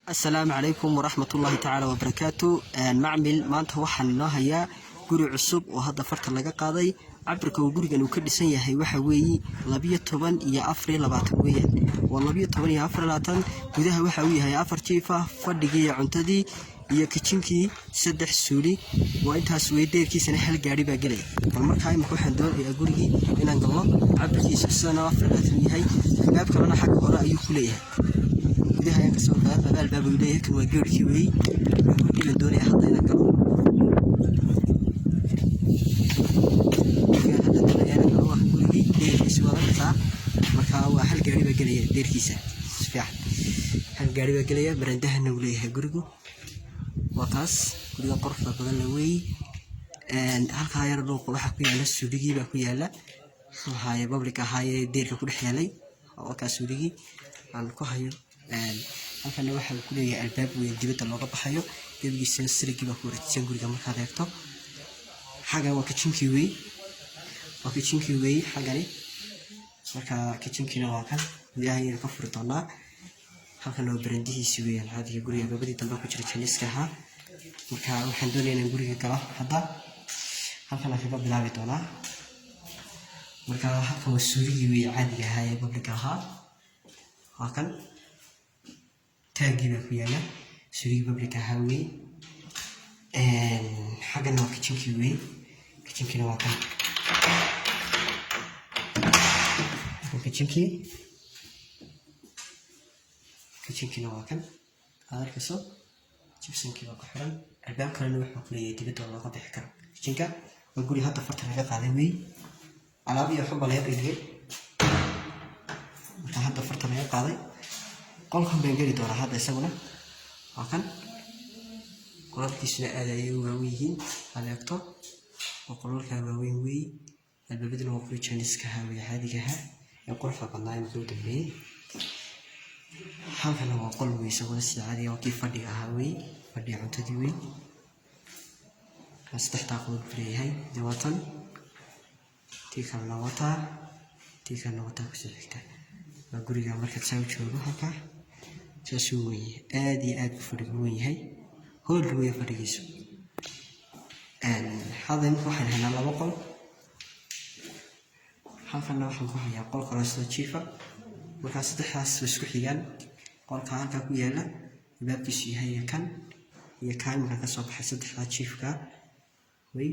السلام عليكم ورحمة الله تعالى وبركاته. معمل ما أنت وحنا هيا قري عصب وهذا فرط لقى قاضي عبرك وقري جنو كل سنة هي وحوي لبية طبعا يا أفري لبعتوية واللبية طبعا يا أفري لاتن وده وحوي هي أفر شيفة فردقية عنتدي يا كتشنكي سدح سوري وأنت سويدير كي سنة حل قريبة قلي فالمرة هاي مكوح دور يا قري إن الله عبرك سنة أفري لاتن هاي باب كمان حق وراء يخليها ده هي كسوف هذا الباب يديه كان وجور كوي إلى الدنيا حطينا كم هذا الدنيا أنا هو كوي دير سوى رفع مكان حل قريبة قلية دير كيسة فعل حل قريبة قلية برندها نوليها جرجو وقاس كل قرفة بدل وي هالك الروق وحكي على السودجي بكوي على هاي بابليكا هاي دير كل حيالي وقاس سودجي على كهيو halkan waxa uu ku leeyahay albaab weyn dibadda looga baxayo gebigiisa sirigi baa ku wareegsan guriga markaad eegto xaga waa kitchenkii weey xagani marka kitchenkiina waa kan ilaahay ka furi doonaa halkan waa barandihiisa weeyaan hadiga guriga gabadhii dambe ku jira janiska ahaa marka waxaan doonayaa in guriga galo hadda halkan aan kaga bilaabi doonaa marka halkan waa suurigii weey caadiga ahaa ee public ahaa halkan تاجي بكويانا سوري بابليكا هاوي حاجة نوع كيتشنكي نواكا كيتشنكي نواكا هذا الكسو جبسنكي وكحرم الباب كان نوع حقلية تبدو الله قد يحكم كيتشنكا وقولي هذا فرطة رفق عليوي على أبي أحب الله يبقى هذا فرطة رفق علي qolkan baan gali doonaa hadda isaguna waa kan qolkiisuna aad ayay uga weyn haleegto oo qolka waaweyn weey albaabaduna waa kuwa janiska haawiya caadiga ah ee qolka badnaa inuu dambeeyay halkan waa qol weey isaguna si caadi ah oo kii fadhiga ahaa weey fadhiga cuntadii weey saddex daaqad uu leeyahay jawaatan tii kalena wataa ku soo xigta guriga marka soo joogo halka سوي آدي فرق وياهي هو اللي فرقيسو هذا نروح هنا لا بقول حالنا waxaan ku hayaa qol qarasada jiifa marka saddexdaas isku xigaan qolka halka ku yaala baabkiisu yahay kan iyo kan marka ka soo baxay saddexda jiifka way